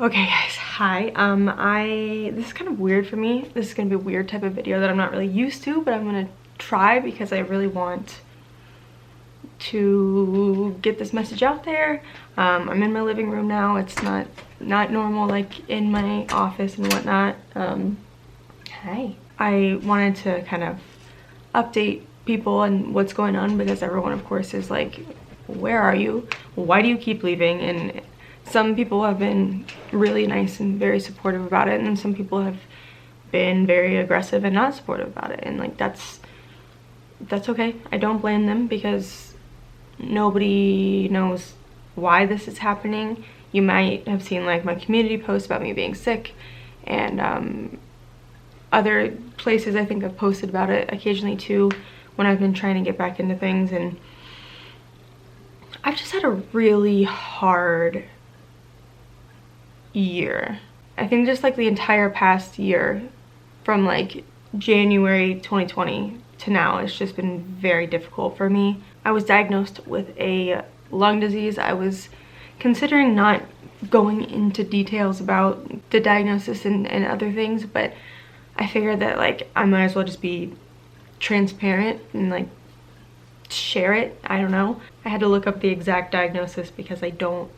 Okay guys, hi. This is kind of weird for me. This is gonna be a weird type of video that I'm not really used to, but I'm gonna try because I really want to get this message out there. I'm in my living room now. It's not normal like in my office and whatnot. Hi. I wanted to kind of update people and what's going on because everyone of course is like, where are you? Why do you keep leaving? And some people have been really nice and very supportive about it, and then some people have been very aggressive and not supportive about it, and like that's okay. I don't blame them because nobody knows why this is happening. You might have seen like my community post about me being sick, and other places I think I've posted about it occasionally too when I've been trying to get back into things. And I've just had a really hard year. I think just like the entire past year from like January 2020 to now, it's just been very difficult for me. I was diagnosed with a lung disease. I was considering not going into details about the diagnosis and other things, but I figured that like I might as well just be transparent and like share it. I don't know. I had to look up the exact diagnosis because I don't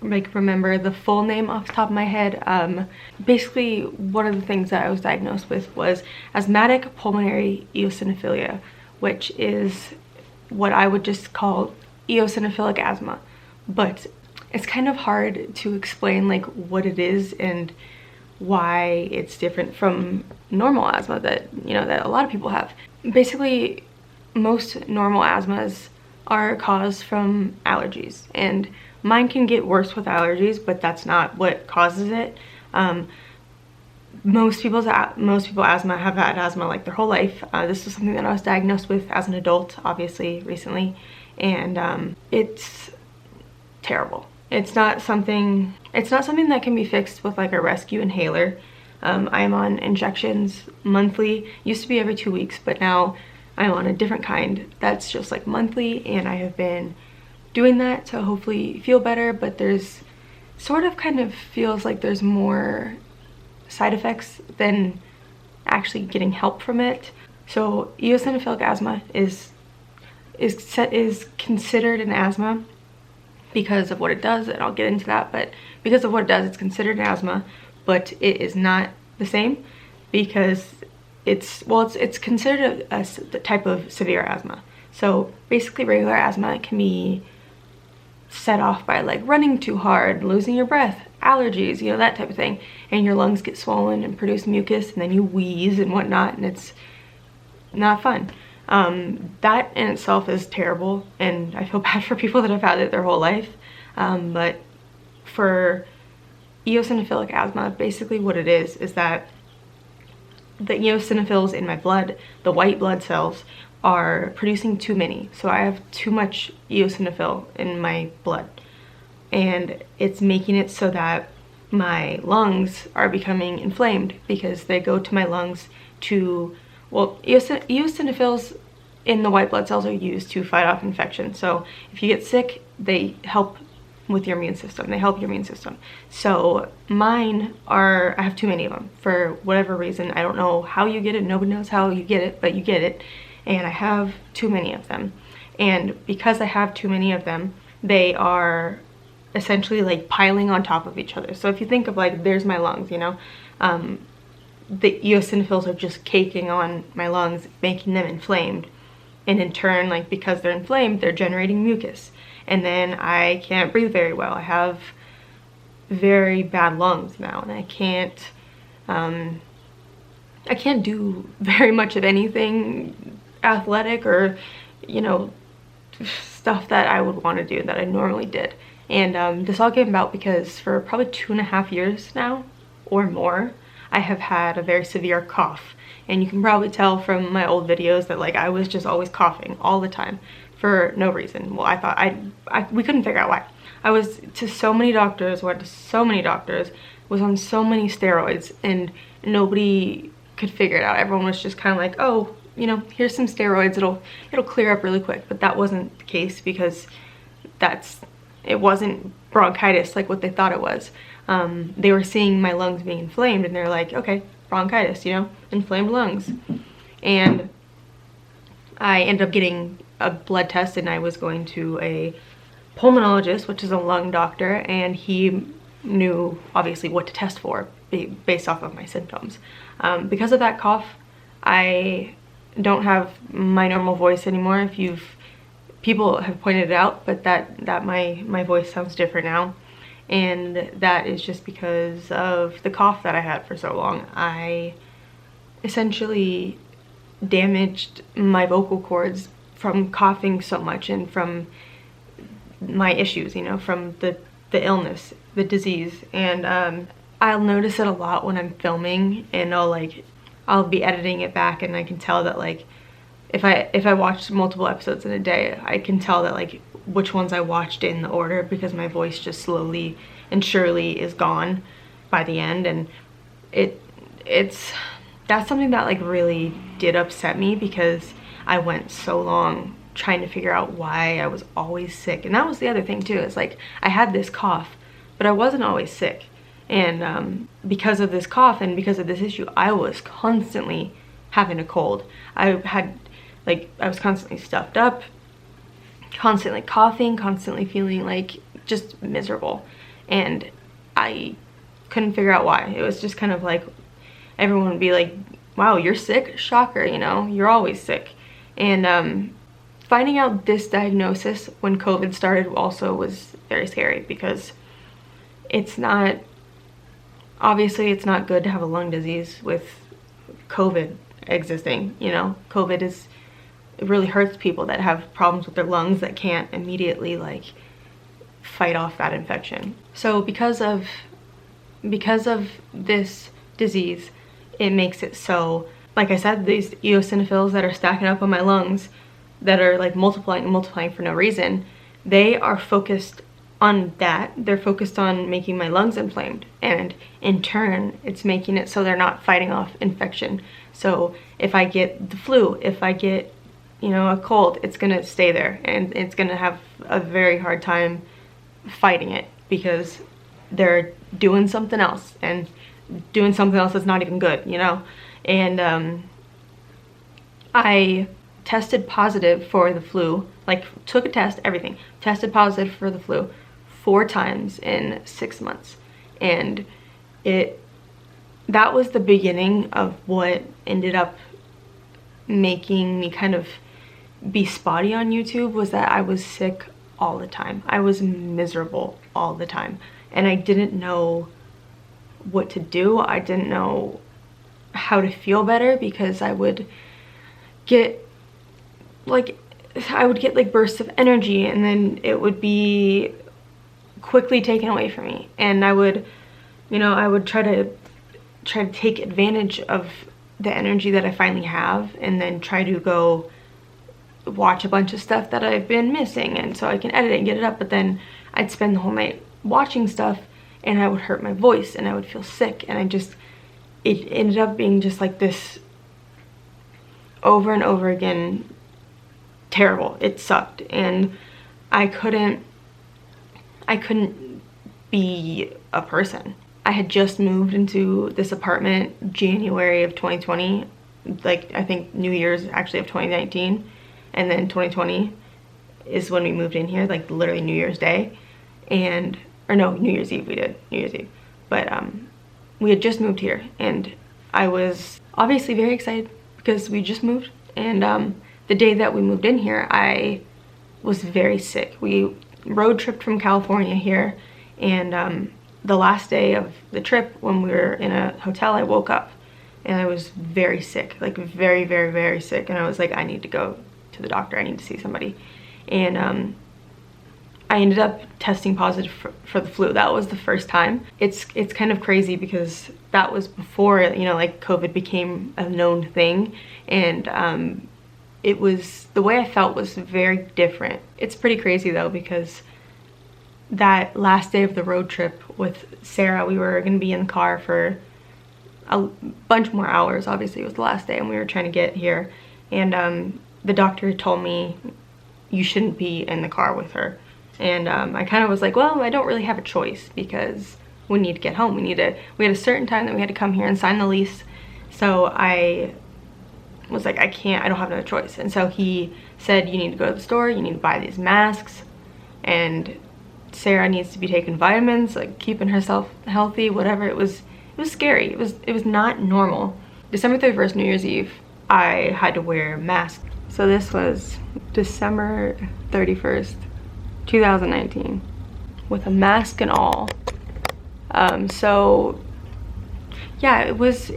like remember the full name off the top of my head. Basically one of the things that I was diagnosed with was asthmatic pulmonary eosinophilia, which is what I would just call eosinophilic asthma, but it's kind of hard to explain like what it is and why it's different from normal asthma that that a lot of people have. Basically most normal asthmas are caused from allergies, and mine can get worse with allergies, but that's not what causes it. Most people's asthma have had asthma like their whole life. This was something that I was diagnosed with as an adult, obviously recently, and it's terrible. It's not something that can be fixed with like a rescue inhaler. I'm on injections monthly. Used to be every 2 weeks, but now I'm on a different kind that's just like monthly, and I have been doing that to hopefully feel better, but there's sort of kind of feels like there's more side effects than actually getting help from it. So eosinophilic asthma is considered an asthma because of what it does, and I'll get into that, but because of what it does, it's considered an asthma, but it is not the same because it's considered a type of severe asthma. So basically regular asthma can be set off by like running too hard, losing your breath, allergies, that type of thing, and your lungs get swollen and produce mucus, and then you wheeze and whatnot, and it's not fun. That in itself is terrible, and I feel bad for people that have had it their whole life. But for eosinophilic asthma, basically what it is that the eosinophils in my blood, the white blood cells, are producing too many. So I have too much eosinophil in my blood, and it's making it so that my lungs are becoming inflamed because they go to my lungs to, well, eosinophils in the white blood cells are used to fight off infection. So if you get sick, they help with your immune system. They help your immune system. So I have too many of them for whatever reason. I don't know how you get it. Nobody knows how you get it, but you get it. And I have too many of them. And because I have too many of them, they are essentially like piling on top of each other. So if you think of like, there's my lungs, the eosinophils are just caking on my lungs, making them inflamed. And in turn, like because they're inflamed, they're generating mucus. And then I can't breathe very well. I have very bad lungs now, and I can't do very much of anything athletic or, stuff that I would want to do that I normally did. And this all came about because for probably 2.5 years now or more, I have had a very severe cough. And you can probably tell from my old videos that like I was just always coughing all the time for no reason. Well, I thought we couldn't figure out why. I was to so many doctors, went to so many doctors, was on so many steroids, and nobody could figure it out. Everyone was just kind of like, oh, here's some steroids, it'll clear up really quick. But that wasn't the case because that's it wasn't bronchitis like what they thought it was. They were seeing my lungs being inflamed, and they're like, okay, bronchitis, you know, inflamed lungs. And I ended up getting a blood test, and I was going to a pulmonologist, which is a lung doctor, and he knew obviously what to test for based off of my symptoms. Because of that cough, I don't have my normal voice anymore. People have pointed it out, but that my voice sounds different now, and that is just because of the cough that I had for so long. I essentially damaged my vocal cords from coughing so much, and from my issues, you know, from the illness, the disease. And I'll notice it a lot when I'm filming, and I'll be editing it back, and I can tell that, like, if I watched multiple episodes in a day, I can tell that, like, which ones I watched in the order, because my voice just slowly and surely is gone by the end. And that's something that, like, really did upset me, because I went so long trying to figure out why I was always sick. And that was the other thing too, is like, I had this cough, but I wasn't always sick. And because of this cough and because of this issue, I was constantly having a cold. I was constantly stuffed up, constantly coughing, constantly feeling like just miserable. And I couldn't figure out why. It was just kind of like, everyone would be like, wow, you're sick? Shocker, you know, you're always sick. And finding out this diagnosis when COVID started also was very scary, because obviously it's not good to have a lung disease with COVID existing, you know. It really hurts people that have problems with their lungs that can't immediately, like, fight off that infection. So because of this disease, it makes it so, like I said, these eosinophils that are stacking up on my lungs, that are like multiplying and multiplying for no reason, they are focused on that. They're focused on making my lungs inflamed, and in turn it's making it so they're not fighting off infection. So if I get the flu, if I get, you know, a cold, it's gonna stay there, and it's gonna have a very hard time fighting it, because they're doing something else, and doing something else that's not even good, you know. And I tested positive for the flu, like, took a test, everything, tested positive for the flu 4 times in 6 months. And that was the beginning of what ended up making me kind of be spotty on YouTube, was that I was sick all the time. I was miserable all the time, and I didn't know what to do. I didn't know how to feel better, because I would get like bursts of energy, and then it would be quickly taken away from me, and I would try to take advantage of the energy that I finally have, and then try to go watch a bunch of stuff that I've been missing, and so I can edit it and get it up. But then I'd spend the whole night watching stuff, and I would hurt my voice, and I would feel sick, and it ended up being just like this over and over again, terrible. It sucked, and I couldn't be a person. I had just moved into this apartment January of 2020, like, I think New Year's actually of 2019, and then 2020 is when we moved in here, like literally New Year's Day, or no, New Year's Eve. We did New Year's Eve, but we had just moved here, and I was obviously very excited because we just moved. And the day that we moved in here, I was very sick. We road tripped from California here, and the last day of the trip, when we were in a hotel, I woke up and I was very sick, like very, very, very sick. And I was like, I need to go to the doctor. I need to see somebody. And I ended up testing positive for the flu. That was the first time. It's kind of crazy, because that was before, you know, like, COVID became a known thing. And it was, the way I felt was very different. It's pretty crazy though, because that last day of the road trip with Sarah, we were gonna be in the car for a bunch more hours. Obviously it was the last day, and we were trying to get here, and the doctor told me, you shouldn't be in the car with her. And I kind of was like, well, I don't really have a choice because we need to get home. We had a certain time that we had to come here and sign the lease. So I was like, I don't have another choice. And so he said, you need to go to the store, you need to buy these masks, and Sarah needs to be taking vitamins, like keeping herself healthy, whatever. It was scary. It was not normal. December 31st, New Year's Eve, I had to wear masks. So this was December 31st, 2019, with a mask and all. So yeah, it was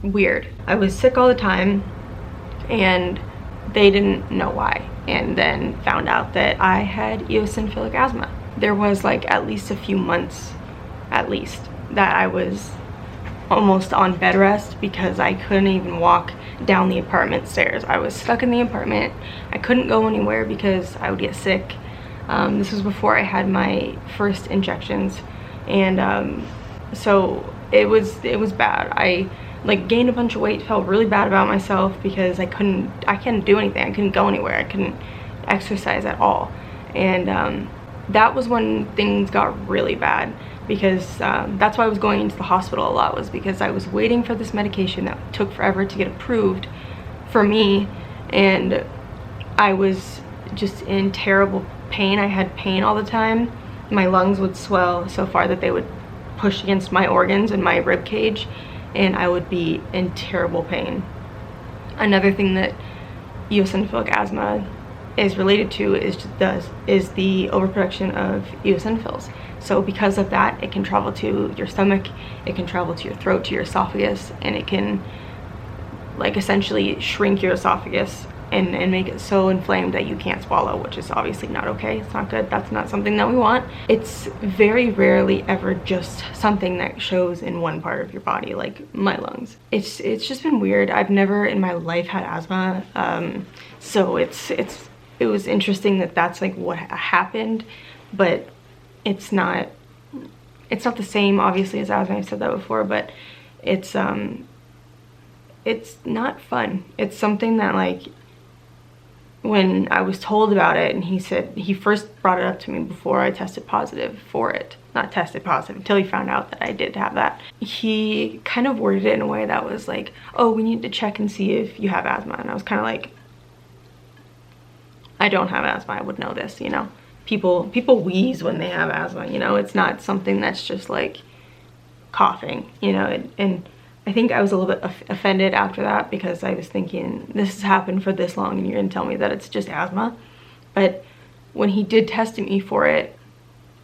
weird. I was sick all the time and they didn't know why, and then found out that I had eosinophilic asthma. There was like at least a few months, at least, that I was almost on bed rest because I couldn't even walk down the apartment stairs. I was stuck in the apartment. I couldn't go anywhere because I would get sick. This was before I had my first injections, and so it was bad. I like gained a bunch of weight, felt really bad about myself because I couldn't do anything. I couldn't go anywhere. I couldn't exercise at all. And that was when things got really bad, because that's why I was going into the hospital a lot, was because I was waiting for this medication that took forever to get approved for me, and I was just in terrible pain. I had pain all the time. My lungs would swell so far that they would push against my organs and my rib cage, and I would be in terrible pain. Another thing that eosinophilic asthma is related to is the overproduction of eosinophils. So because of that, it can travel to your stomach, it can travel to your throat, to your esophagus, and it can like essentially shrink your esophagus and make it so inflamed that you can't swallow, which is obviously not okay. It's not good. That's not something that we want. It's very rarely ever just something that shows in one part of your body, like my lungs. It's just been weird. I've never in my life had asthma, so it was interesting that that's like what happened, but it's not the same obviously as asthma. I've said that before, but it's not fun. It's something that, like, when I was told about it, and he said, he first brought it up to me before I tested positive for it. Not tested positive, until he found out that I did have that. He kind of worded it in a way that was like, oh, we need to check and see if you have asthma. And I was kind of like, I don't have asthma, I would know this, you know? People wheeze when they have asthma, you know? It's not something that's just like coughing, you know? And I think I was a little bit offended after that, because I was thinking, this has happened for this long and you're gonna tell me that it's just asthma. But when he did test me for it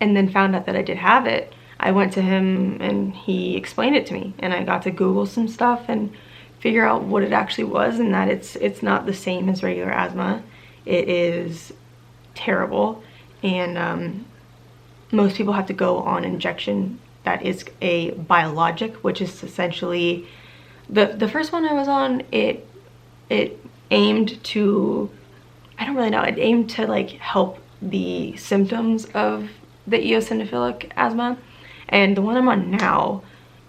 and then found out that I did have it, I went to him and he explained it to me, and I got to Google some stuff and figure out what it actually was, and that it's not the same as regular asthma. It is terrible, and most people have to go on injection that is a biologic, which is essentially the first one I was on, it aimed to, I don't really know, it aimed to like help the symptoms of the eosinophilic asthma. And the one I'm on now,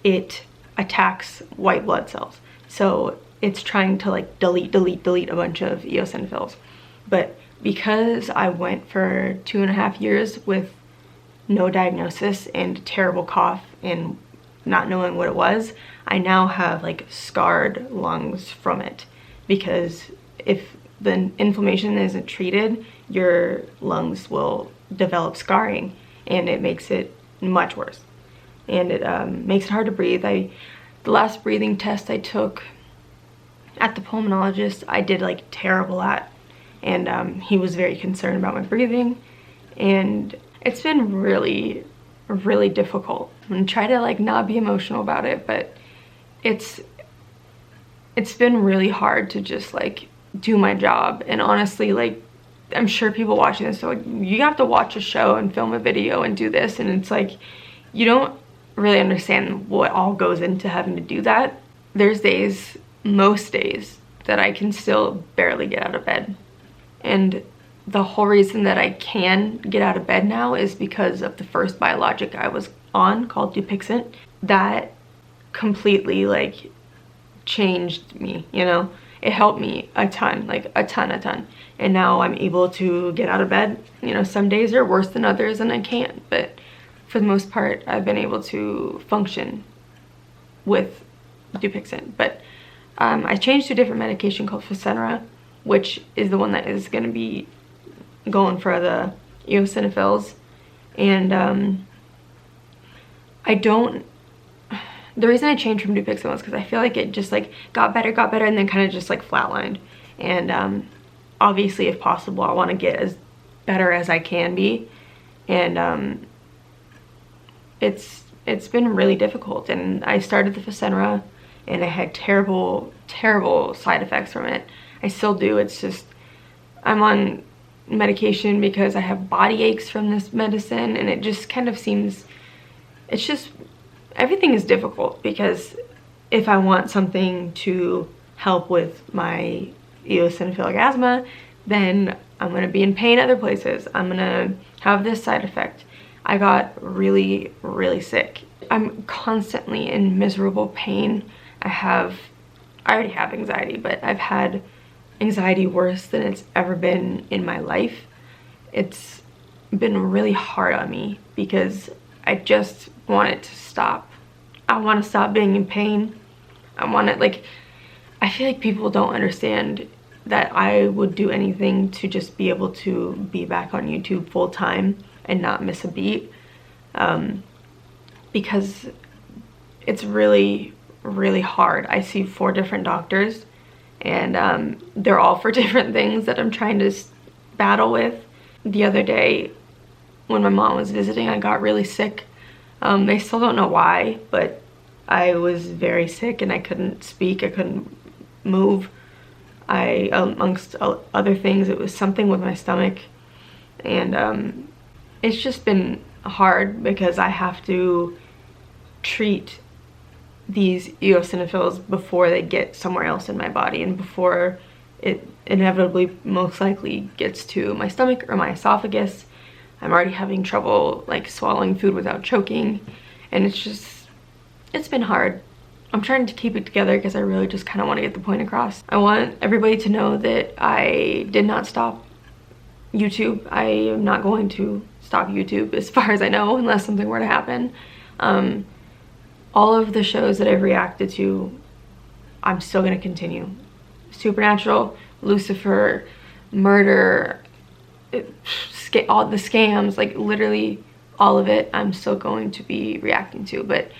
it attacks white blood cells, so it's trying to like delete a bunch of eosinophils. But because I went for 2.5 years with no diagnosis and terrible cough and not knowing what it was, I now have like scarred lungs from it, because if the inflammation isn't treated, your lungs will develop scarring, and it makes it much worse, and it makes it hard to breathe. The last breathing test I took at the pulmonologist, I did like terrible at, and he was very concerned about my breathing, and it's been really difficult. I'm gonna try to like not be emotional about it, but it's been really hard to just like do my job. And honestly, like, I'm sure people watching this, so like, you have to watch a show and film a video and do this, and it's like, you don't really understand what all goes into having to do that. There's days, most days, that I can still barely get out of bed. And the whole reason that I can get out of bed now is because of the first biologic I was on, called Dupixent. That completely like changed me, you know? it helped me a ton, like a ton. And now I'm able to get out of bed. You know, some days are worse than others and I can't, but for the most part, I've been able to function with Dupixent. But I changed to a different medication called Fasenra, which is the one that is going to be going for the eosinophils. And the reason I changed from Dupixent was because I feel like it just like got better, and then kind of just like flatlined. And obviously, if possible, I want to get as better as I can be. And it's been really difficult. And I started the Fasenra, and I had terrible side effects from it. I still do. It's just, I'm on medication because I have body aches from this medicine, and it just kind of seems, it's just, everything is difficult, because if I want something to help with my eosinophilic asthma, then I'm going to be in pain other places. I'm going to have this side effect. I got really sick. I'm constantly in miserable pain. I already have anxiety, but I've had anxiety worse than it's ever been in my life. It's been really hard on me because I just want it to stop. I want to stop being in pain. I feel like people don't understand that I would do anything to just be able to be back on YouTube full time and not miss a beat, because it's really hard. I see 4 different doctors, and they're all for different things that I'm trying to battle with. The other day when my mom was visiting, I got really sick. They still don't know why, but I was very sick and I couldn't speak, I couldn't move. Amongst other things, it was something with my stomach. And it's just been hard because I have to treat these eosinophils before they get somewhere else in my body, and before it inevitably most likely gets to my stomach or my esophagus. I'm already having trouble like swallowing food without choking, and it's been hard. I'm trying to keep it together because I really just kind of want to get the point across. I want everybody to know that I did not stop YouTube. I am not going to stop YouTube as far as I know, unless something were to happen. All of the shows that I've reacted to, I'm still going to continue. Supernatural, Lucifer, murder, all the scams, like literally all of it, I'm still going to be reacting to. But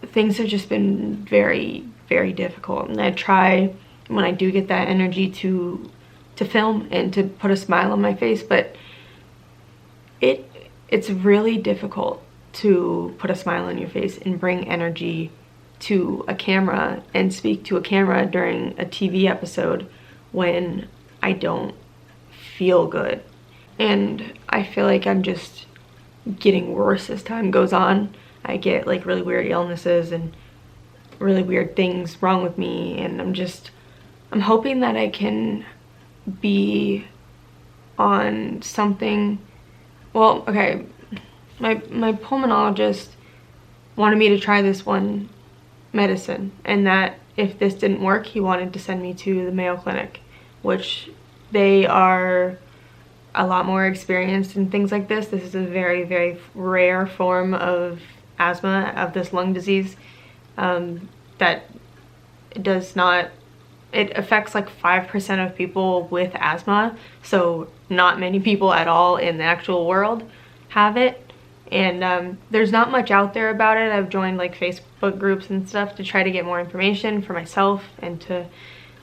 things have just been very difficult, and I try when I do get that energy to film and to put a smile on my face, but it's really difficult to put a smile on your face and bring energy to a camera and speak to a camera during a TV episode when I don't feel good. And I feel like I'm just getting worse as time goes on. I get like really weird illnesses and really weird things wrong with me, and I'm hoping that I can be on something. Well, okay, my pulmonologist wanted me to try this one medicine, and that if this didn't work, he wanted to send me to the Mayo Clinic, which they are a lot more experienced in things like this. This is a very rare form of asthma, of this lung disease, that it affects like 5% of people with asthma, so not many people at all in the actual world have it. And there's not much out there about it. I've joined like Facebook groups and stuff to try to get more information for myself and to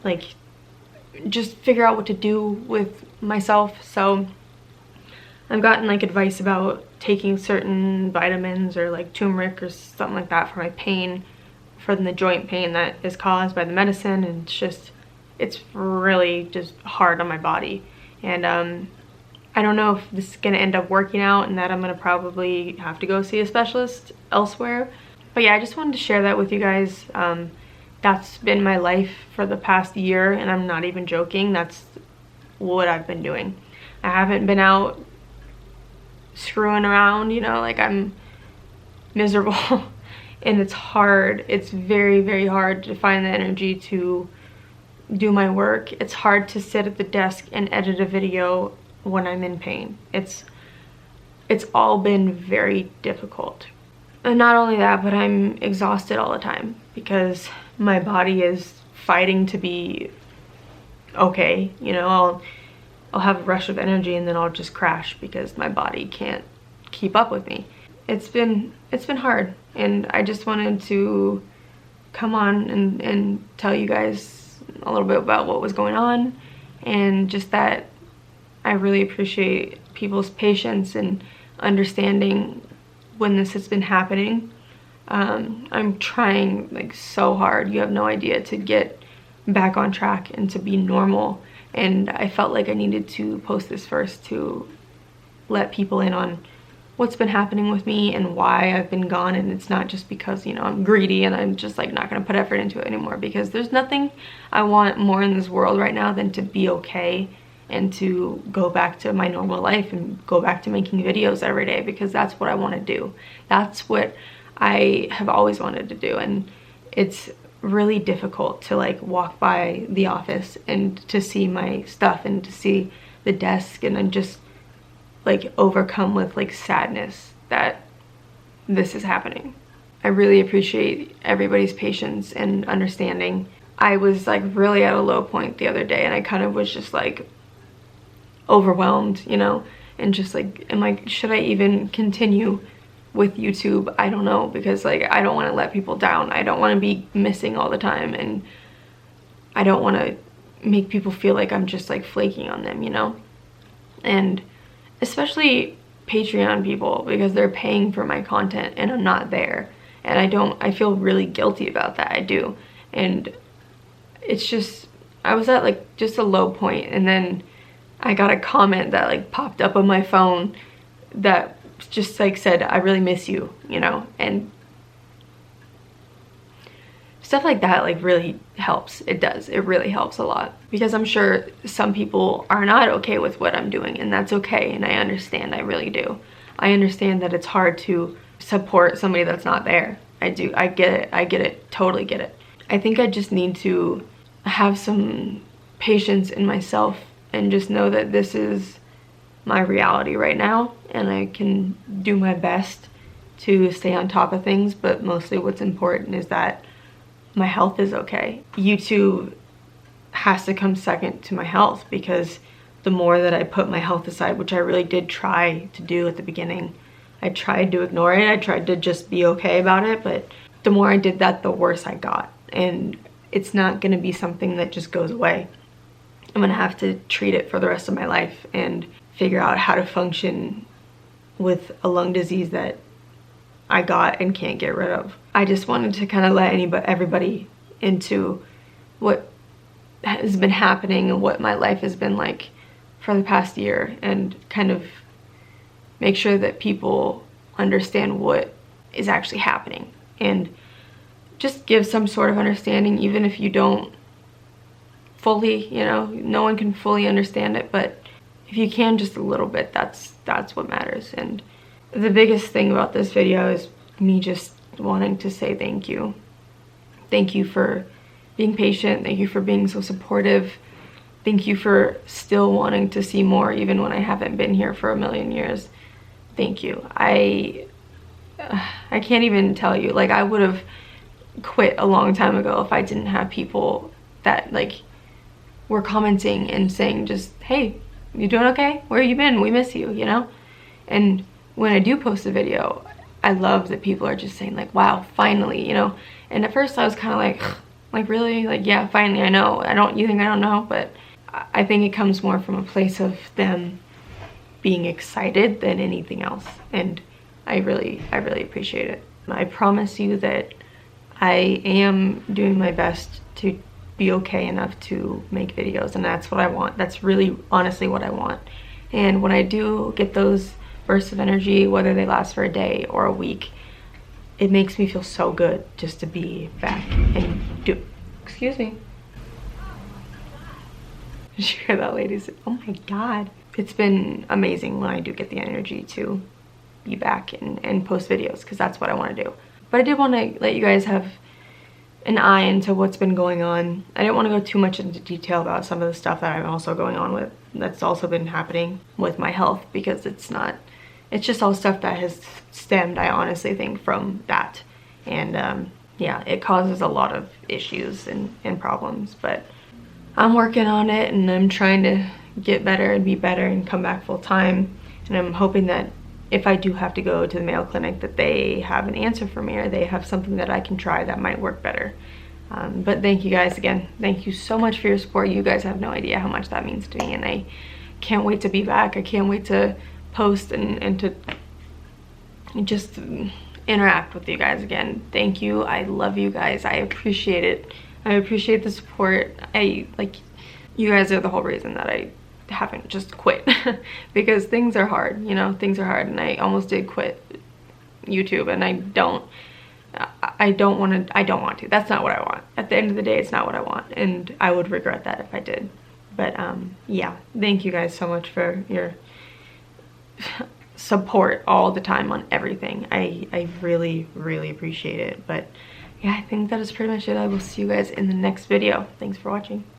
like just figure out what to do with myself. So I've gotten like advice about taking certain vitamins or like turmeric or something like that for my pain, for the joint pain that is caused by the medicine. And it's really just hard on my body. And I don't know if this is gonna end up working out and that I'm gonna probably have to go see a specialist elsewhere. But yeah, I just wanted to share that with you guys. That's been my life for the past year, and I'm not even joking. That's what I've been doing. I haven't been out screwing around, you know, like I'm miserable. And it's hard. It's very hard to find the energy to do my work. It's hard to sit at the desk and edit a video when I'm in pain. It's all been very difficult. And not only that, but I'm exhausted all the time because my body is fighting to be okay. You know, I'll have a rush of energy and then I'll just crash because my body can't keep up with me. It's been hard, and I just wanted to come on and tell you guys a little bit about what was going on, and just that I really appreciate people's patience and understanding when this has been happening. I'm trying like so hard, you have no idea, to get back on track and to be normal, and I felt like I needed to post this first to let people in on what's been happening with me and why I've been gone. And it's not just because, you know, I'm greedy and I'm just like not gonna put effort into it anymore, because there's nothing I want more in this world right now than to be okay and to go back to my normal life and go back to making videos every day, because that's what I want to do. That's what I have always wanted to do. And it's really difficult to like walk by the office and to see my stuff and to see the desk, and I'm just like overcome with like sadness that this is happening. I really appreciate everybody's patience and understanding. I was like really at a low point the other day, and I kind of was just like overwhelmed, you know, and just like, am I, should I even continue with YouTube? I don't know, because like I don't want to let people down. I don't want to be missing all the time, and I don't want to make people feel like I'm just like flaking on them, you know. And especially Patreon people, because they're paying for my content and I'm not there, and I feel really guilty about that. I do. And it's just, I was at like just a low point, and then I got a comment that like popped up on my phone that just like said, I really miss you, you know. And stuff like that like really helps. It does. It really helps a lot, because I'm sure some people are not okay with what I'm doing, and that's okay. And I understand. I really do. I understand that it's hard to support somebody that's not there. I do. I get it. I get it. Totally get it. I think I just need to have some patience in myself and just know that this is my reality right now, and I can do my best to stay on top of things. But mostly what's important is that my health is okay. YouTube has to come second to my health, because the more that I put my health aside, which I really did try to do at the beginning, I tried to ignore it. I tried to just be okay about it, but the more I did that, the worse I got. And it's not gonna be something that just goes away. I'm gonna have to treat it for the rest of my life and figure out how to function with a lung disease that I got and can't get rid of. I just wanted to kind of let everybody into what has been happening and what my life has been like for the past year, and kind of make sure that people understand what is actually happening, and just give some sort of understanding, even if you don't fully, you know, no one can fully understand it, but if you can, just a little bit, that's what matters. And the biggest thing about this video is me just wanting to say thank you. Thank you for being patient. Thank you for being so supportive. Thank you for still wanting to see more, even when I haven't been here for a million years. Thank you. I can't even tell you, like, I would have quit a long time ago if I didn't have people that like were commenting and saying just, hey, you doing okay? Where you been? We miss you, you know? And when I do post a video, I love that people are just saying like, wow, finally, you know? And at first I was kind of like really? Like, yeah, finally, I know. You think I don't know? But I think it comes more from a place of them being excited than anything else. And I really appreciate it. I promise you that I am doing my best to be okay enough to make videos, and that's what I want. That's really honestly what I want. And when I do get those bursts of energy, whether they last for a day or a week, it makes me feel so good just to be back and do. Excuse me. Did you hear that, ladies? Oh my god. It's been amazing when I do get the energy to be back and post videos, because that's what I want to do. But I did want to let you guys have an eye into what's been going on. I didn't want to go too much into detail about some of the stuff that I'm also going on with, that's also been happening with my health, because it's just all stuff that has stemmed, I honestly think, from that. And yeah, it causes a lot of issues and problems, but I'm working on it, and I'm trying to get better and be better and come back full time. And I'm hoping that if I do have to go to the Mayo Clinic, that they have an answer for me, or they have something that I can try that might work better. But thank you guys again. Thank you so much for your support. You guys have no idea how much that means to me, and I can't wait to be back. I can't wait to post and to just interact with you guys again. Thank you. I love you guys. I appreciate it. I appreciate the support. You guys are the whole reason that I haven't just quit because things are hard, you know, things are hard, and I almost did quit YouTube, and I don't want to. That's not what I want. At the end of the day, it's not what I want, and I would regret that if I did. But yeah, thank you guys so much for your support all the time on everything. I really, really appreciate it. But yeah, I think that is pretty much it. I will see you guys in the next video. Thanks for watching.